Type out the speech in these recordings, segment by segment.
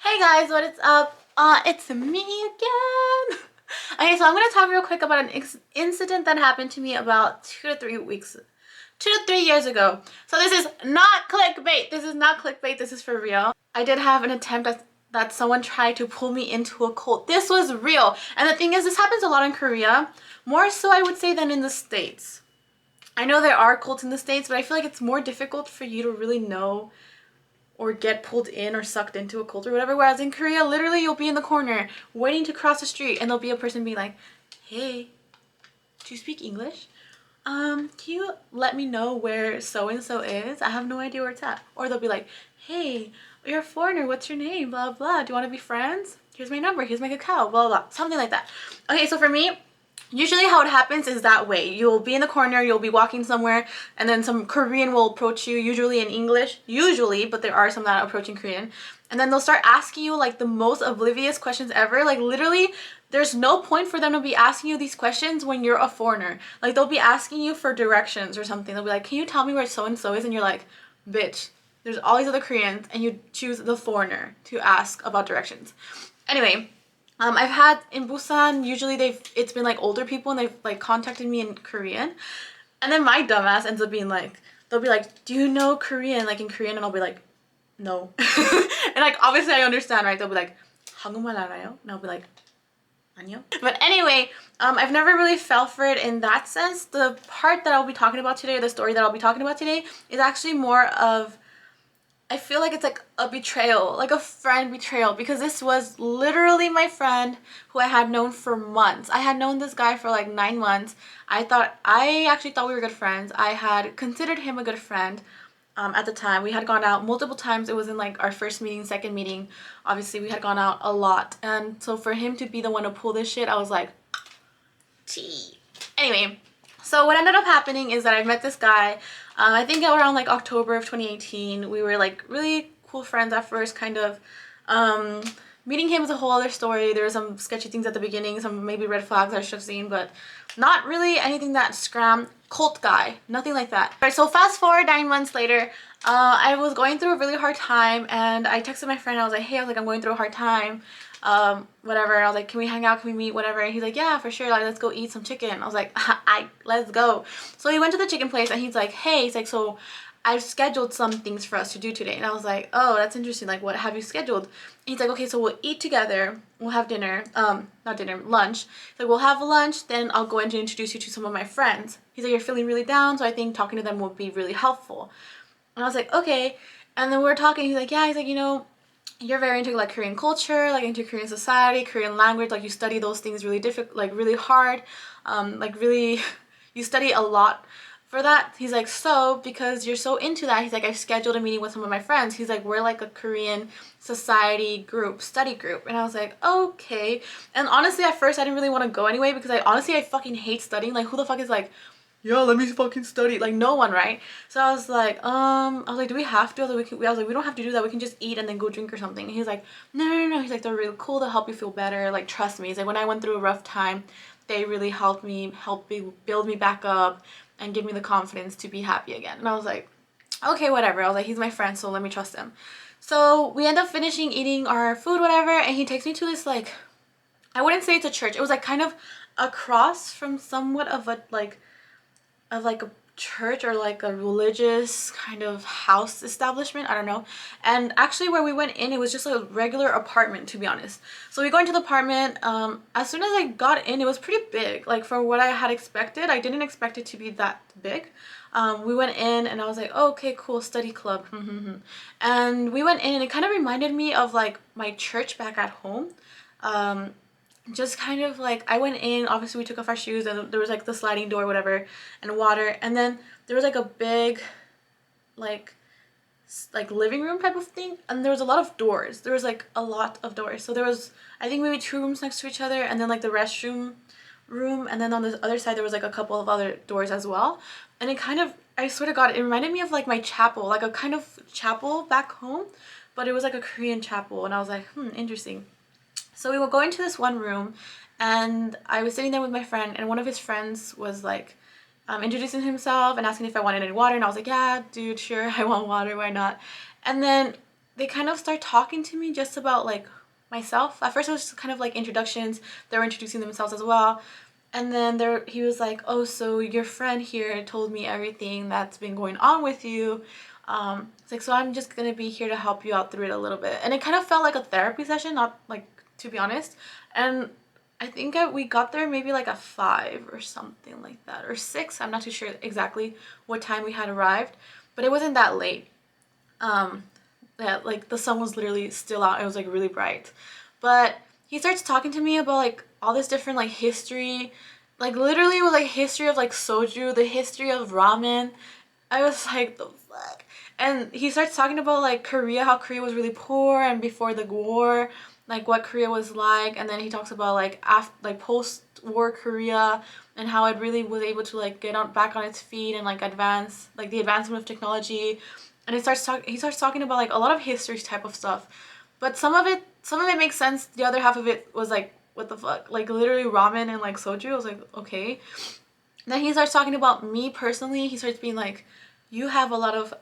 Hey guys, what is up? It's me again. Okay, so I'm gonna talk real quick about an incident that happened to me about 2 to 3 years ago. So this is not clickbait. This is not clickbait. This is for real. I did have an attempt that someone tried to pull me into a cult. This was real. And the thing is, this happens a lot in Korea. More so, I would say, than in the States. I know there are cults in the States, but I feel like it's more difficult for you to really know or get pulled in or sucked into a cult or whatever. Whereas in Korea, literally you'll be in the corner waiting to cross the street and there'll be a person being like, hey, do you speak English? Can you let me know where so-and-so is? I have no idea where it's at. Or they'll be like, hey, you're a foreigner, what's your name? Blah, blah. Do you want to be friends? Here's my number, here's my cacao, blah, blah, blah. Something like that. Okay, so for me, usually how it happens is that way. You'll be in the corner, you'll be walking somewhere, and then some Korean will approach you, usually in English. Usually, but there are some that approach in Korean. And then they'll start asking you like the most oblivious questions ever. Like literally, there's no point for them to be asking you these questions when you're a foreigner. Like they'll be asking you for directions or something. They'll be like, can you tell me where so-and-so is? And you're like, bitch, there's all these other Koreans, and you choose the foreigner to ask about directions. Anyway, I've had in Busan, usually it's been like older people and they've like contacted me in Korean. And then my dumbass ends up being like, they'll be like, do you know Korean? Like in Korean, and I'll be like, no. And like obviously I understand, right? They'll be like, 한국말 알아요? And I'll be like, 아니요. But anyway, I've never really fell for it in that sense. The part that I'll be talking about today, the story that I'll be talking about today, is actually more of, I feel like it's like a betrayal, like a friend betrayal, because this was literally my friend who I had known for months. I had known this guy for like 9 months. I actually thought we were good friends. I had considered him a good friend at the time. We had gone out multiple times. It was in like our first meeting, second meeting. Obviously, we had gone out a lot. And so for him to be the one to pull this shit, I was like, T. Anyway, so what ended up happening is that I met this guy, I think around like October of 2018. We were like really cool friends at first, kind of. Meeting him was a whole other story. There were some sketchy things at the beginning, some maybe red flags I should have seen, but not really anything that scram cult guy, nothing like that. Alright, so fast forward 9 months later, I was going through a really hard time, and I texted my friend. I was like, hey, I'm going through a hard time. Whatever. I was like, can we hang out? Can we meet? Whatever. And he's like, yeah, for sure. Like, let's go eat some chicken. I was like, let's go. So we went to the chicken place, and he's like, hey, he's like, so I've scheduled some things for us to do today. And I was like, oh, that's interesting. Like, what have you scheduled? And he's like, okay, so we'll eat together. We'll have dinner. Not dinner, lunch. He's like, we'll have lunch. Then I'll go in to introduce you to some of my friends. He's like, you're feeling really down, so I think talking to them would be really helpful. And I was like, okay. And then we were talking. He's like, yeah. He's like, you're very into like Korean culture, like into Korean society, Korean language, like you study those things really difficult, like really hard, like really, you study a lot for that. He's like, so because you're so into that, he's like, I've scheduled a meeting with some of my friends. He's like, we're like a Korean society group, study group. And I was like, okay. And honestly, at first I didn't really want to go anyway, because I fucking hate studying. Like, who the fuck is like, yeah, let me fucking study. Like, no one, right? So I was like, do we have to? I was like, we don't have to do that. We can just eat and then go drink or something. And he's like, no. He's like, they're really cool. They'll help you feel better. Like, trust me. He's like, when I went through a rough time, they really helped me build me back up and give me the confidence to be happy again. And I was like, okay, whatever. I was like, he's my friend, so let me trust him. So we end up finishing eating our food, whatever, and he takes me to this, like, I wouldn't say it's a church. It was like kind of across from somewhat of a a church or like a religious kind of house establishment, I don't know. And actually where we went in, it was just a regular apartment, to be honest. So we go into the apartment. As soon as I got in, it was pretty big. Like, for what I had expected, I didn't expect it to be that big. We went in and I was like, oh, okay, cool, study club. And we went in and it kind of reminded me of like my church back at home. Just kind of like, I went in, obviously we took off our shoes, and there was like the sliding door, whatever, and water, and then there was like a big like living room type of thing, and there was a lot of doors. There was like a lot of doors. So there was, I think, maybe 2 rooms next to each other, and then like the restroom room, and then on the other side there was like a couple of other doors as well. And it kind of, I swear to God, it reminded me of like my chapel, like a kind of chapel back home, but it was like a Korean chapel. And I was like, interesting. So we were going to this one room, and I was sitting there with my friend, and one of his friends was like introducing himself and asking if I wanted any water, and I was like, yeah, dude, sure, I want water, why not? And then they kind of start talking to me just about like myself. At first it was just kind of like introductions. They were introducing themselves as well. And then he was like, oh, so your friend here told me everything that's been going on with you. It's like, so I'm just gonna be here to help you out through it a little bit. And it kind of felt like a therapy session, not like, to be honest. And I think we got there maybe like a 5 or something like that, or 6. I'm not too sure exactly what time we had arrived, but it wasn't that late. Yeah, like the sun was literally still out. It was like really bright. But he starts talking to me about like all this different like history. Like literally it was like history of like soju, the history of ramen. I was like, the fuck? And he starts talking about like Korea, how Korea was really poor and before the war, like what Korea was like. And then he talks about like like post-war Korea and how it really was able to like get on back on its feet and like advance, like the advancement of technology. And he starts talking about like a lot of history type of stuff. But some of it makes sense. The other half of it was like, what the fuck? Like literally ramen and like soju. I was like, okay. Then he starts talking about me personally. He starts being like, you have a lot of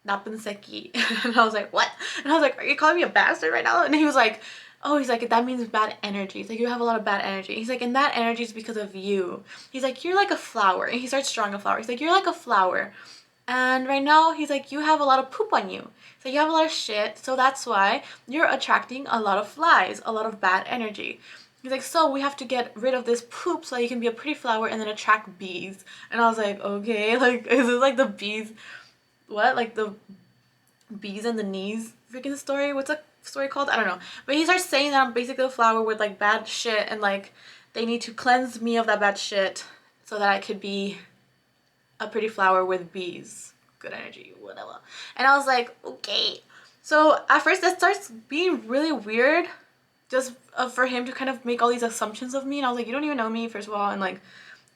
napanseki. And I was like, what? And I was like, are you calling me a bastard right now? And he was like, oh, he's like, that means bad energy. He's like, you have a lot of bad energy. He's like, and that energy is because of you. He's like, you're like a flower. And he starts drawing a flower. He's like, you're like a flower. And right now, he's like, you have a lot of poop on you. So you have a lot of shit. So that's why you're attracting a lot of flies, a lot of bad energy. He's like, so we have to get rid of this poop so you can be a pretty flower and then attract bees. And I was like, okay, like, is this like the bees? What? Like the bees and the knees freaking story? What's that story called? I don't know. But he starts saying that I'm basically a flower with like bad shit and like they need to cleanse me of that bad shit so that I could be a pretty flower with bees, good energy, whatever. And I was like, okay. So at first that starts being really weird, just for him to kind of make all these assumptions of me. And I was like, you don't even know me, first of all. And like,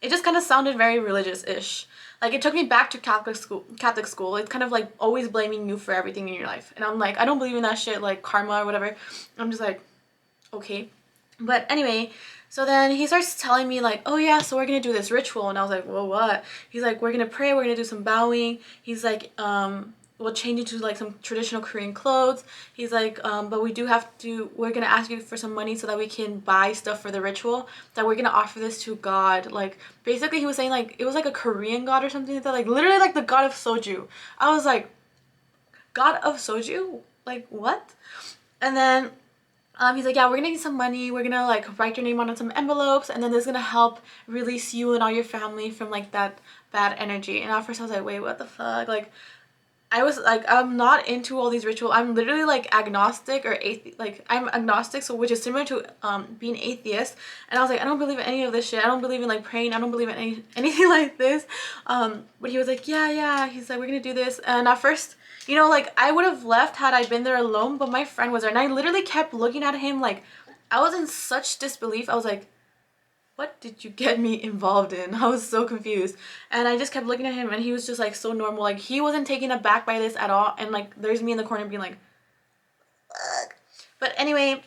it just kind of sounded very religious-ish. Like it took me back to Catholic school. It's kind of like always blaming you for everything in your life. And I'm like, I don't believe in that shit, like karma or whatever. I'm just like, okay. But anyway, so then he starts telling me like, oh yeah, so we're gonna do this ritual. And I was like, well, what? He's like, we're gonna pray, we're gonna do some bowing. He's like, we'll change into like some traditional Korean clothes. He's like, but we're gonna ask you for some money so that we can buy stuff for the ritual, that we're gonna offer this to God. Like basically he was saying like it was like a Korean god or something like that, like literally like the god of soju. I was like, god of soju? Like what? And then he's like, yeah, we're gonna need some money. We're gonna like write your name on some envelopes, and then this is gonna help release you and all your family from like that bad energy. And at first I was like, wait, what the fuck? Like, I was like, I'm not into all these rituals. I'm literally like agnostic or atheist. Like I'm agnostic, so which is similar to being atheist. And I was like, I don't believe in any of this shit. I don't believe in like praying. I don't believe in anything like this. But he was like, yeah. He's like, we're gonna do this. And at first, you know, like I would have left had I been there alone, but my friend was there, and I literally kept looking at him like I was in such disbelief. I was like, what did you get me involved in? I was so confused. And I just kept looking at him, and he was just like so normal. Like he wasn't taken aback by this at all. And like there's me in the corner being like, ugh. But anyway,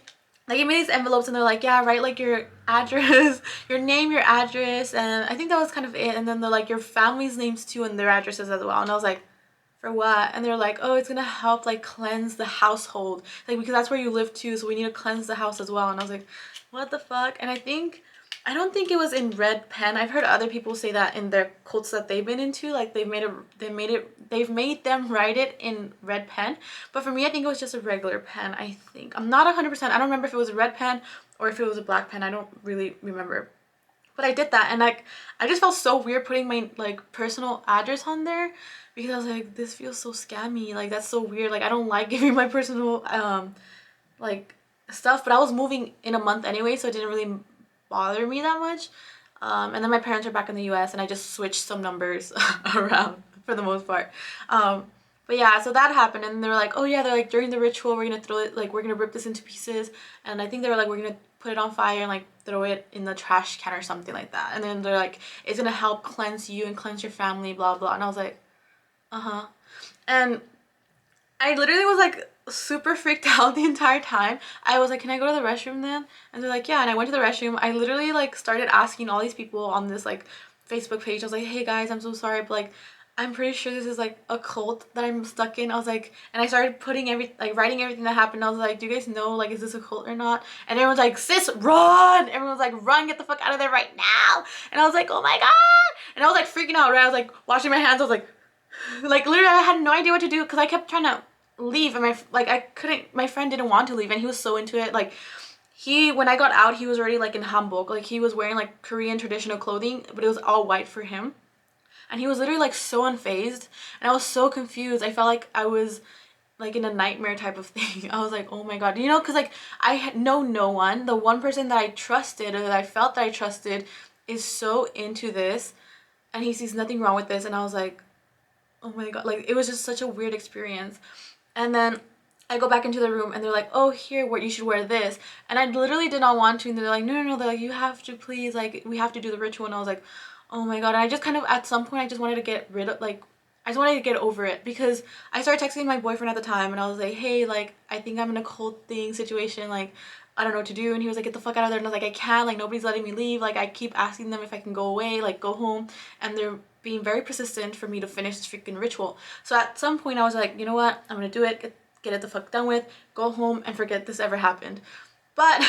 they gave me these envelopes, and they're like, yeah, write like your address, your name, your address, and I think that was kind of it. And then they're like your family's names too and their addresses as well. And I was like, for what? And they're like, oh, it's gonna help like cleanse the household, like because that's where you live too, so we need to cleanse the house as well. And I was like, what the fuck? And I don't think it was in red pen. I've heard other people say that in their cults that they've been into, like they've made them write it in red pen. But for me, I think it was just a regular pen. I think I'm not 100%. I don't remember if it was a red pen or if it was a black pen. I don't really remember. But I did that, and like I just felt so weird putting my like personal address on there, because I was like, this feels so scammy. Like that's so weird. Like I don't like giving my personal like stuff. But I was moving in a month anyway, so it didn't really bother me that much. And then my parents are back in the US, and I just switched some numbers around for the most part. But yeah, so that happened, and they were like, oh yeah, they're like, during the ritual we're gonna throw it, like we're gonna rip this into pieces, and I think they were like, we're gonna put it on fire and like throw it in the trash can or something like that. And then they're like, it's gonna help cleanse you and cleanse your family, blah blah. And I was like, uh-huh. And I literally was like super freaked out the entire time. I was like, can I go to the restroom then? And they're like, yeah. And I went to the restroom. I literally like started asking all these people on this like Facebook page. I was like, hey guys, I'm so sorry, but like I'm pretty sure this is like a cult that I'm stuck in. I was like, and I started writing everything that happened. I was like, do you guys know, like, is this a cult or not? And everyone's like, sis, run! Everyone's like, run, get the fuck out of there right now! And I was like, oh my god! And I was like freaking out, right? I was like washing my hands. I was like literally, I had no idea what to do because I kept trying to leave, and I couldn't. My friend didn't want to leave, and he was so into it. Like, when I got out, he was already like in hanbok. Like, he was wearing like Korean traditional clothing, but it was all white for him. And he was literally like so unfazed, and I was so confused. I felt like I was like in a nightmare type of thing. I was like, oh my god, you know, because like know no one. The one person that I trusted, or that I felt that I trusted, is so into this, and he sees nothing wrong with this. And I was like, oh my god, like, it was just such a weird experience. And then I go back into the room, and they're like, oh, here, what, you should wear this. And I literally did not want to, and they're like, no, no, no, they're like, you have to, please, like, we have to do the ritual. And I was like, oh my god. And I just kind of, at some point, I just wanted to get rid of, like, I just wanted to get over it, because I started texting my boyfriend at the time, and I was like, hey, like, I think I'm in a cult thing situation, like, I don't know what to do. And he was like, get the fuck out of there. And I was like, I can't, like, nobody's letting me leave. Like, I keep asking them if I can go away, like, go home, and they're being very persistent for me to finish this freaking ritual. So at some point I was like, you know what, I'm gonna do it, get it the fuck done with, go home and forget this ever happened. But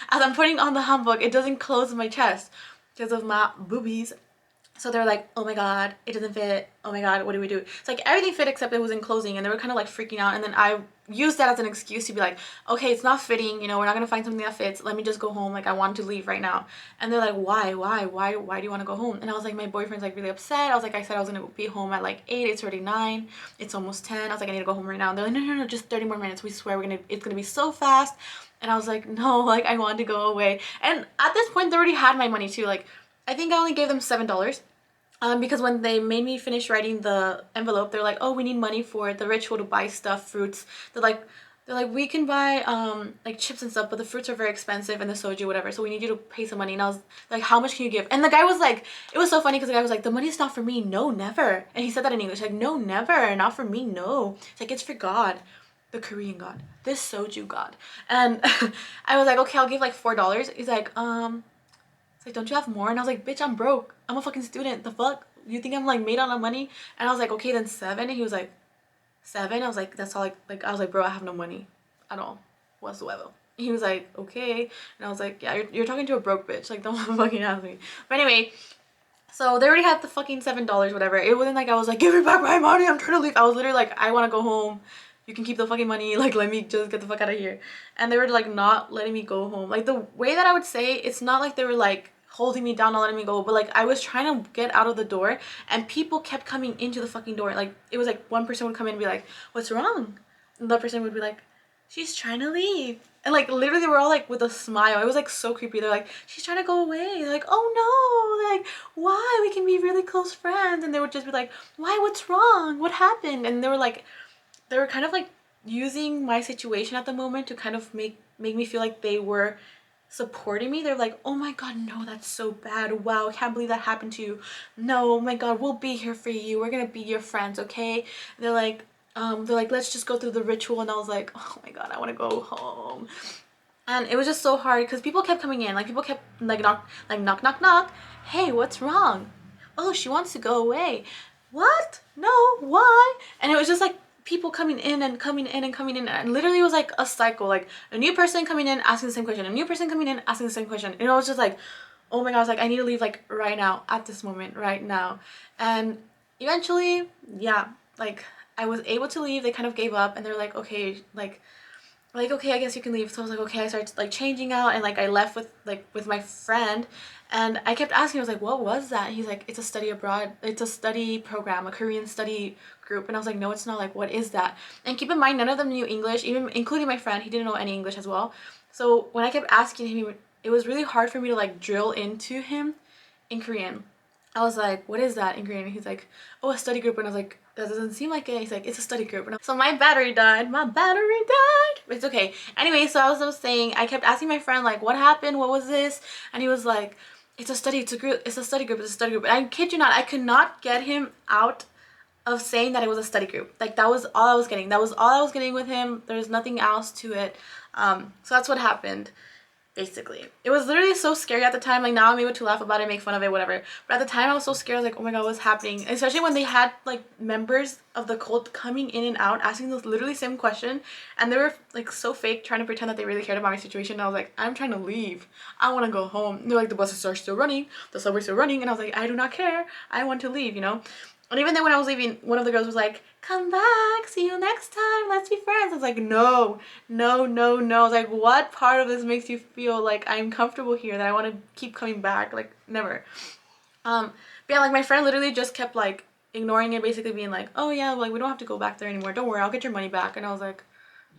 as I'm putting on the hanbok, it doesn't close my chest because of my boobies. So they're like, oh my god, it doesn't fit. Oh my god, what do we do? It's like everything fit except it was in closing, and they were kind of like freaking out. And then I used that as an excuse to be like, okay, it's not fitting, you know, we're not gonna find something that fits. Let me just go home. Like, I want to leave right now. And they're like, why do you want to go home? And I was like, my boyfriend's like really upset. I was like, I said I was gonna be home at like 8. It's already 9. It's almost 10. I was like, I need to go home right now. And they're like, no, no, no, just 30 more minutes. We swear it's gonna be so fast. And I was like, no, like, I want to go away. And at this point, they already had my money too. Like, I think I only gave them $7. Because when they made me finish writing the envelope, they're like, oh, we need money for the ritual to buy stuff, fruits. They're like, we can buy like chips and stuff, but the fruits are very expensive, and the soju, whatever, so we need you to pay some money. And I was like, how much can you give? And the guy was like, it was so funny because the guy was like, the money's not for me, no, never. And he said that in English, like, no, never, not for me, no. It's like, it's for God, the Korean God, this soju God. And I was like, okay, I'll give like $4. He's like, like, don't you have more? And I was like, bitch, I'm broke. I'm a fucking student. The fuck? You think I'm like made out of money? And I was like, okay, then 7. And he was like, 7? I was like, that's all. I was like, bro, I have no money at all whatsoever. He was like, okay. And I was like, yeah, you're talking to a broke bitch. Like, don't fucking ask me. But anyway, so they already had the fucking $7, whatever. It wasn't like I was like, give me back my money, I'm trying to leave. I was literally like, I want to go home. You can keep the fucking money. Like, let me just get the fuck out of here. And they were like not letting me go home. Like, the way that I would say, it's not like they were like holding me down, not letting me go, but like I was trying to get out of the door, and people kept coming into the fucking door. Like, it was like one person would come in and be like, what's wrong? And the person would be like, she's trying to leave. And like literally they were all like with a smile. It was like so creepy. They're like, she's trying to go away. They're like, oh no, like, why? We can be really close friends. And they would just be like, why, what's wrong, what happened? And they were kind of like using my situation at the moment to kind of make me feel like they were supporting me. They're like, oh my god, no, that's so bad, wow, I can't believe that happened to you, no, oh my god, we'll be here for you, we're gonna be your friends, okay? And they're like, let's just go through the ritual. And I was like, oh my god, I want to go home. And it was just so hard because people kept coming in, like people kept like knock knock knock, hey, what's wrong? Oh, she wants to go away. What? No, why? And it was just like people coming in and coming in and coming in, and literally it was like a cycle, like a new person coming in asking the same question, a new person coming in asking the same question, and I was just like, oh my god, I was like, I need to leave like right now, at this moment, right now. And eventually, yeah, like I was able to leave. They kind of gave up, and they're like, okay, like okay, I guess you can leave. So I was like, okay. I started like changing out, and like I left with my friend, and I kept asking, I was like, what was that? And he's like, it's a study abroad, it's a study program, a Korean study group. And I was like, no, it's not. Like, what is that? And keep in mind, none of them knew English, even including my friend. He didn't know any English as well. So when I kept asking him, it was really hard for me to like drill into him in Korean. I was like, what is that in Korean? And he's like, oh, a study group. And I was like, that doesn't seem like it. He's like, it's a study group. So my battery died. It's okay. Anyway, so I was saying, I kept asking my friend, like, what happened? What was this? And he was like, it's a study, it's a group, it's a study group, it's a study group. And I kid you not, I could not get him out of saying that it was a study group. Like, that was all I was getting. That was all I was getting with him. There was nothing else to it. So that's what happened. basically. It was literally so scary at the time. Like now I'm able to laugh about it, make fun of it, whatever. But at the time I was so scared. I was like, oh my god, what's happening? Especially when they had like members of the cult coming in and out asking this literally same question, and they were like so fake, trying to pretend that they really cared about my situation. And I was like, I'm trying to leave. I want to go home. And they're like, the buses are still running, the subway's still running, and I was like, I do not care. I want to leave, you know? And even then when I was leaving, one of the girls was like, come back, see you next time, let's be friends. I was like, no, no, no, no. I was like, what part of this makes you feel like I'm comfortable here, that I want to keep coming back? Like, never. But yeah, like my friend literally just kept like ignoring it, basically being like, oh yeah, like we don't have to go back there anymore. Don't worry, I'll get your money back. And I was like,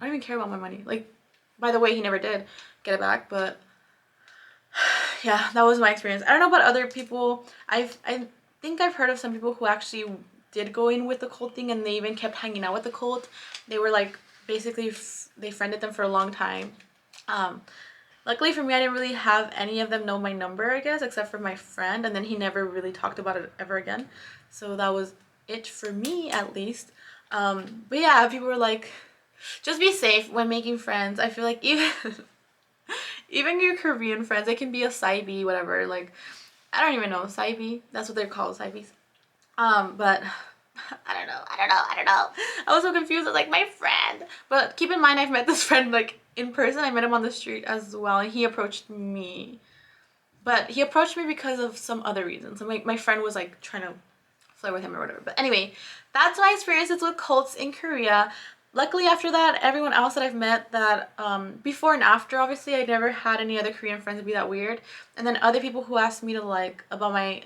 I don't even care about my money. Like, by the way, he never did get it back, but yeah, that was my experience. I don't know about other people. I think I've heard of some people who actually did go in with the cult thing, and they even kept hanging out with the cult. They were like basically they friended them for a long time. Luckily for me, I didn't really have any of them know my number, I guess, except for my friend, and then he never really talked about it ever again. So that was it for me, at least. But yeah, people were like, just be safe when making friends. I feel like even your Korean friends, they can be a Saibi, whatever. Like, I don't even know, Saibi. That's what they're called, Saibis. But I don't know. I was so confused. I was like, my friend. But keep in mind, I've met this friend like in person. I met him on the street as well, and he approached me. But he approached me because of some other reasons. So my friend was like trying to flirt with him or whatever. But anyway, that's my experiences with cults in Korea. Luckily, after that, everyone else that I've met that before and after, obviously, I never had any other Korean friends be that weird. And then other people who asked me to like about my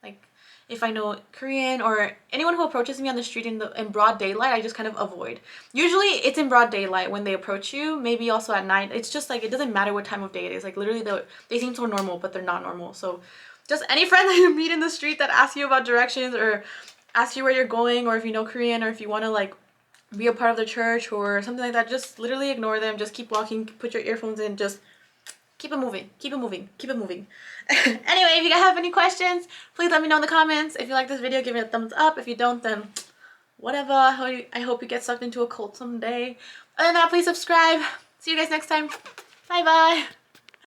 like if I know Korean, or anyone who approaches me on the street in broad daylight, I just kind of avoid. Usually it's in broad daylight when they approach you, maybe also at night. It's just like, it doesn't matter what time of day it is. Like literally they seem so normal, but they're not normal. So just any friend that you meet in the street that asks you about directions, or ask you where you're going, or if you know Korean, or if you want to like be a part of the church or something like that, just literally ignore them. Just keep walking, put your earphones in, just keep it moving, keep it moving, keep it moving. Anyway, if you guys have any questions, please let me know in the comments. If you like this video, give it a thumbs up. If you don't, then whatever. I hope you get sucked into a cult someday. Other than that, please subscribe. See you guys next time. Bye bye.